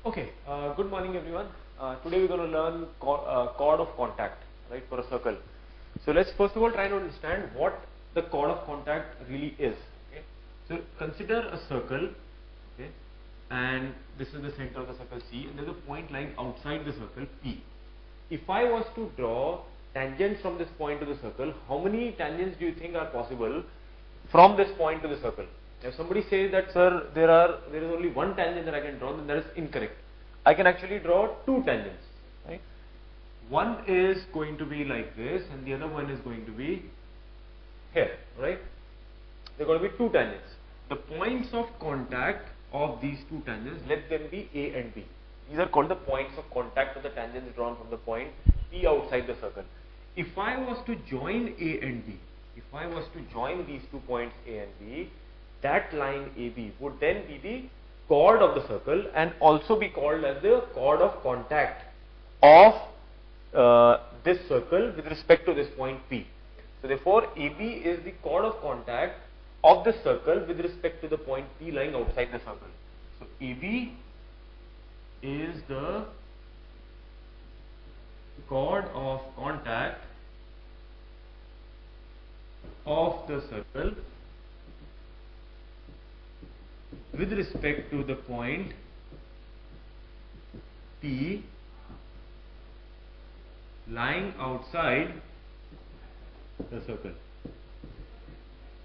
Okay, good morning everyone. Today we're going to learn chord of contact, right, for a circle. So let's first of all try to understand what the chord of contact really is. Okay, so consider a circle, okay, and this is the center of the circle C, and there's a point lying outside the circle P. If I was to draw tangents from this point to the circle, how many tangents do you think are possible from this point to the circle? If somebody says that, sir, there is only one tangent that I can draw, then that is incorrect. I can actually draw two tangents, right? One is going to be like this, and the other one is going to be here, right? There are going to be two tangents. The points of contact of these two tangents, let them be A and B. These are called the points of contact of the tangents drawn from the point P outside the circle. If I was to join A and B, if I was to join these 2 points A and B, that line AB would then be the chord of the circle and also be called as the chord of contact of this circle with respect to this point P. So therefore, AB is the chord of contact of the circle with respect to the point P lying outside the circle. So AB is the chord of contact of the circle with respect to the point P lying outside the circle.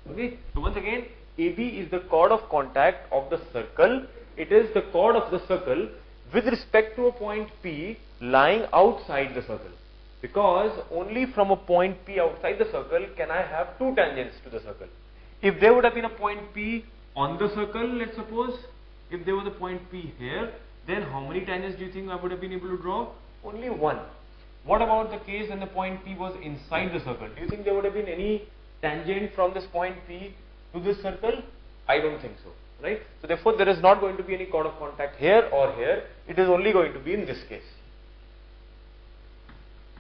Okay, so once again, AB is the chord of contact of the circle. It is the chord of the circle with respect to a point P lying outside the circle, because only from a point P outside the circle can I have two tangents to the circle. If there would have been a point P on the circle, let's suppose, if there was a point P here, then how many tangents do you think I would have been able to draw? Only one. What about the case when the point P was inside the circle? Do you think there would have been any tangent from this point P to this circle? I don't think so, right? So therefore, there is not going to be any chord of contact here or here. It is only going to be in this case.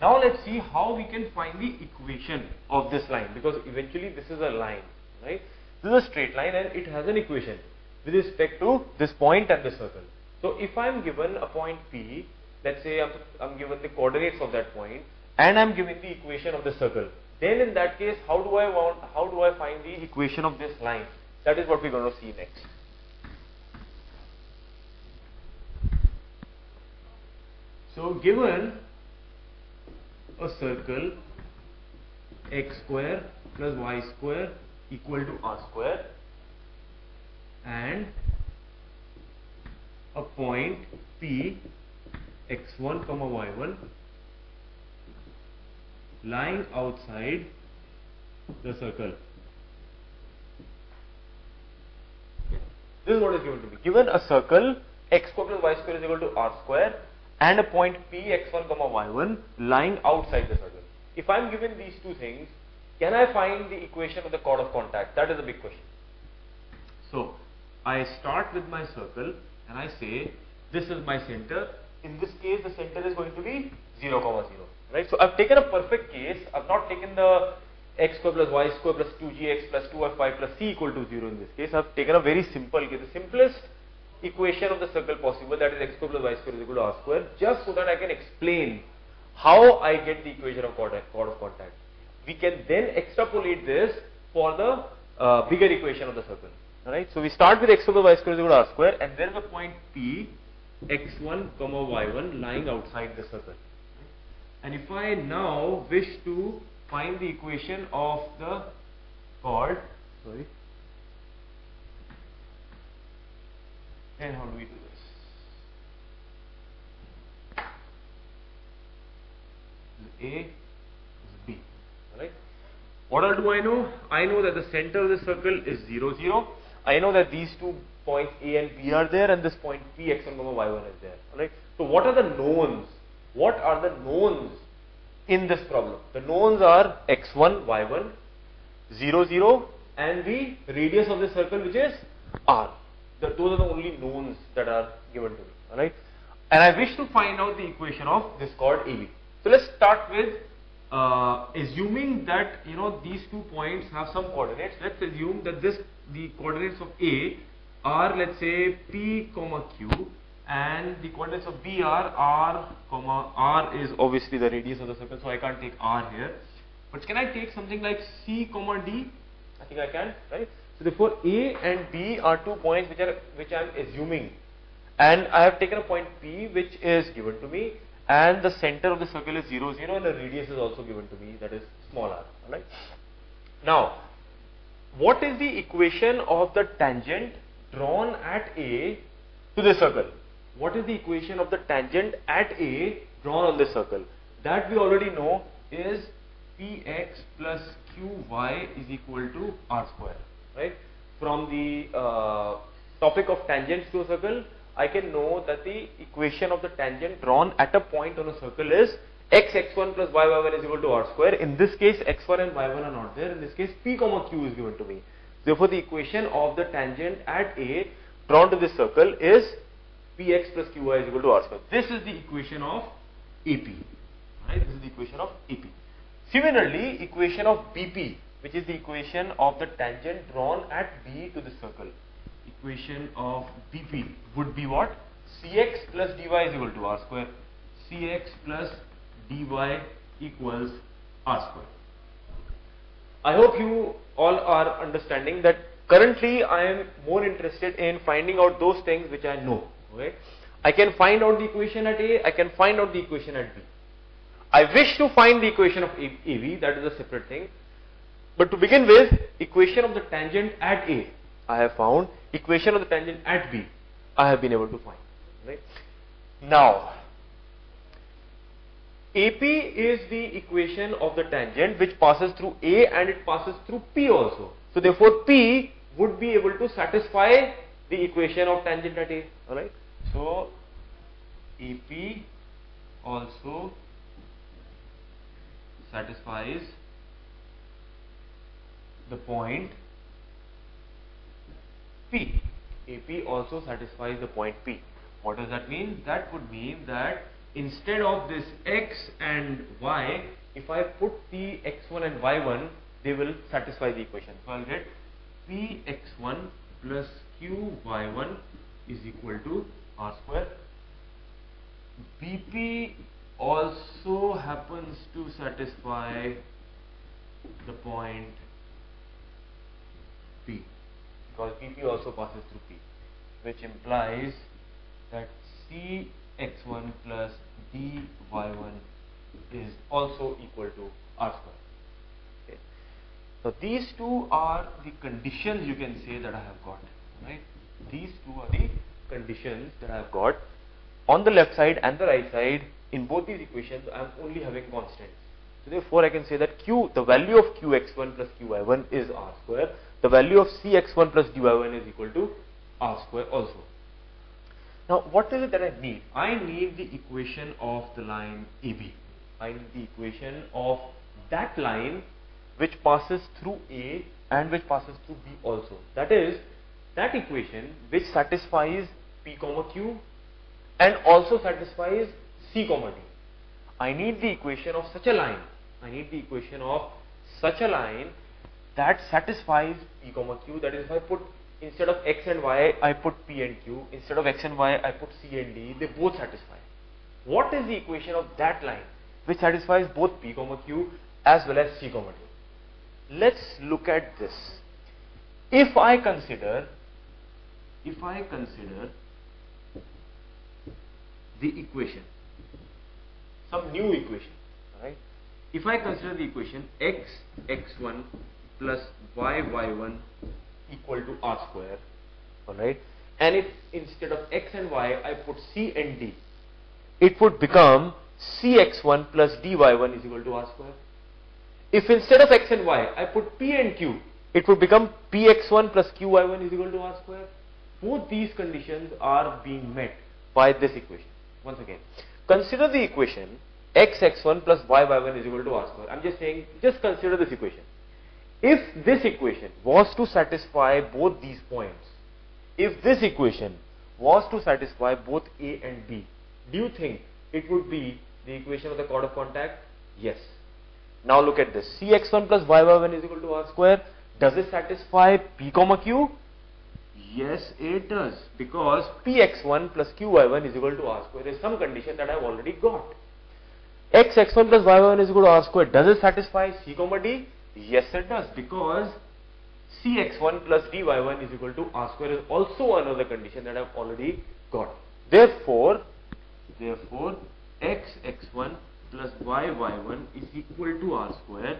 Now let's see how we can find the equation of this line, because eventually this is a line, right? This is a straight line and it has an equation with respect to this point and the circle. So if I am given a point P, let's say I'm given the coordinates of that point and I'm given the equation of the circle, then in that case, how do I find the equation of this line? That is what we're going to see next. So given a circle x square plus y square equal to r square and a point P x1 comma y1 lying outside the circle. This is what is given to me. Given a circle x square plus y square is equal to r square and a point P x1 comma y1 lying outside the circle. If I am given these two things, can I find the equation of the chord of contact? That is the big question. So I start with my circle and I say this is my center. In this case, the center is going to be 0, 0, right? So I've taken a perfect case. I've not taken the x square plus y square plus 2gx plus 2y5 plus c equal to 0 in this case. I've taken a very simple case, the simplest equation of the circle possible, that is x square plus y square is equal to r square, just so that I can explain how I get the equation of chord of contact. We can then extrapolate this for the bigger equation of the circle. Alright, so we start with x square plus y square is equal to r square, and there is a point P x1 comma y1 lying outside the circle. And if I now wish to find the equation of the chord, then how do we do this? This is A, this is B. Alright. What all do I know? I know that the center of the circle is 0, 0. I know that these 2 points A and B are there, and this point P x1 comma y1 is there. Alright. So what are the knowns? What are the knowns in this problem? The knowns are x1, y1, 0, 0, and the radius of the circle, which is r. Those are the only knowns that are given to me. Alright. And I wish to find out the equation of this chord AB. So let's start with assuming that these 2 points have some coordinates. Let's assume that the coordinates of A are, let's say, P comma Q, and the coordinates of B are R, comma, R is obviously the radius of the circle, so I can't take R here. But can I take something like C, comma, D? I think I can, right? So therefore A and B are 2 points which I am assuming, and I have taken a point P which is given to me, and the center of the circle is 0, 0, and the radius is also given to me, that is small r. Alright. Now, what is the equation of the tangent drawn at A to the circle? What is the equation of the tangent at A drawn on the circle? That we already know is Px plus Qy is equal to r square. Right? From the topic of tangents to a circle, I can know that the equation of the tangent drawn at a point on a circle is x1 plus y1 is equal to r square. In this case, x1 and y1 are not there. In this case, p comma q is given to me. Therefore, the equation of the tangent at A drawn to this circle is px plus qy is equal to r square. This is the equation of AP. Right? This is the equation of AP. Similarly, equation of BP, which is the equation of the tangent drawn at B to the circle. Equation of BP would be what? Cx plus dy is equal to r square. Cx plus dy equals r square. I hope you all are understanding that currently I am more interested in finding out those things which I know. Okay? I can find out the equation at A, I can find out the equation at B. I wish to find the equation of AB, that is a separate thing. But to begin with, equation of the tangent at A, I have found. Equation of the tangent at B, I have been able to find. Right? Now, AP is the equation of the tangent which passes through A and it passes through P also. So therefore, P would be able to satisfy the equation of tangent at A. Alright? So, AP also satisfies the point P. AP also satisfies the point P. What does that mean? That would mean that instead of this x and y, if I put the x1 and y1, they will satisfy the equation. So I'll get px1 plus qy1 is equal to r square. BP also happens to satisfy the point P, because BP also passes through P, which implies that Cx1 plus dy1 is also equal to r square. Okay. So these two are the conditions, you can say, that I have got. Right? These two are the conditions that I have got. On the left side and the right side, in both these equations, I am only having constants. So therefore, I can say that the value of qx1 plus qy1 is r square. The value of cx1 plus dy1 is equal to r square also. Now, what is it that I need? I need the equation of the line AB. I need the equation of that line which passes through A and which passes through B also. That is, that equation which satisfies P comma Q and also satisfies C comma D. I need the equation of such a line. I need the equation of such a line that satisfies P comma Q. That is, if I put, instead of x and y, I put P and Q. Instead of x and y, I put C and D. They both satisfy. What is the equation of that line which satisfies both P comma Q as well as C comma D? Let's look at this. If I consider the equation, some new equation, right? If I consider the equation x1 plus y1 equal to r square, alright, and if instead of x and y I put c and d, it would become cx1 plus dy1 is equal to r square. If instead of x and y I put p and q, it would become px1 plus qy1 is equal to r square. Both these conditions are being met by this equation. Once again, consider the equation x1 plus y1 is equal to r square. I'm just saying, just consider this equation. If this equation was to satisfy both these points, if this equation was to satisfy both A and B, do you think it would be the equation of the chord of contact? Yes. Now look at this. Cx1 plus y1 is equal to r square. Does it satisfy P comma Q? Yes, it does, because Px1 plus Qy1 is equal to R square is some condition that I have already got. X1 plus Y1 is equal to R square. Does it satisfy C comma D? Yes, it does, because Cx1 plus Dy1 is equal to R square is also another condition that I have already got. Therefore, Xx1 plus Yy1 is equal to R square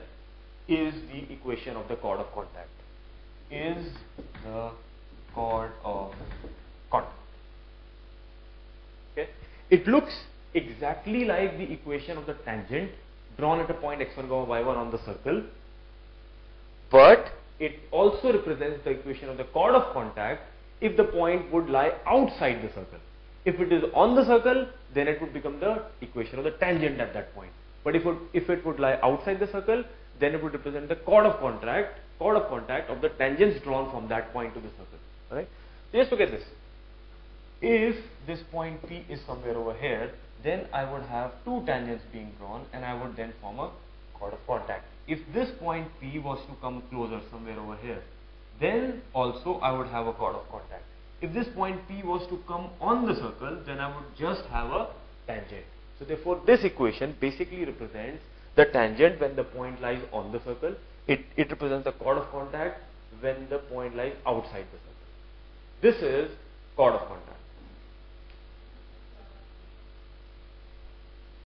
is the equation of the chord of contact. Is the chord of contact. Okay. It looks exactly like the equation of the tangent drawn at a point x1, y1 on the circle, but it also represents the equation of the chord of contact if the point would lie outside the circle. If it is on the circle, then it would become the equation of the tangent at that point. But if it would lie outside the circle, then it would represent the chord of contact of the tangents drawn from that point to the circle. Alright? So just look at this. If this point P is somewhere over here, then I would have two tangents being drawn and I would then form a chord of contact. If this point P was to come closer somewhere over here, then also I would have a chord of contact. If this point P was to come on the circle, then I would just have a tangent. So therefore this equation basically represents the tangent when the point lies on the circle. It represents the chord of contact when the point lies outside the circle. This is chord of contact.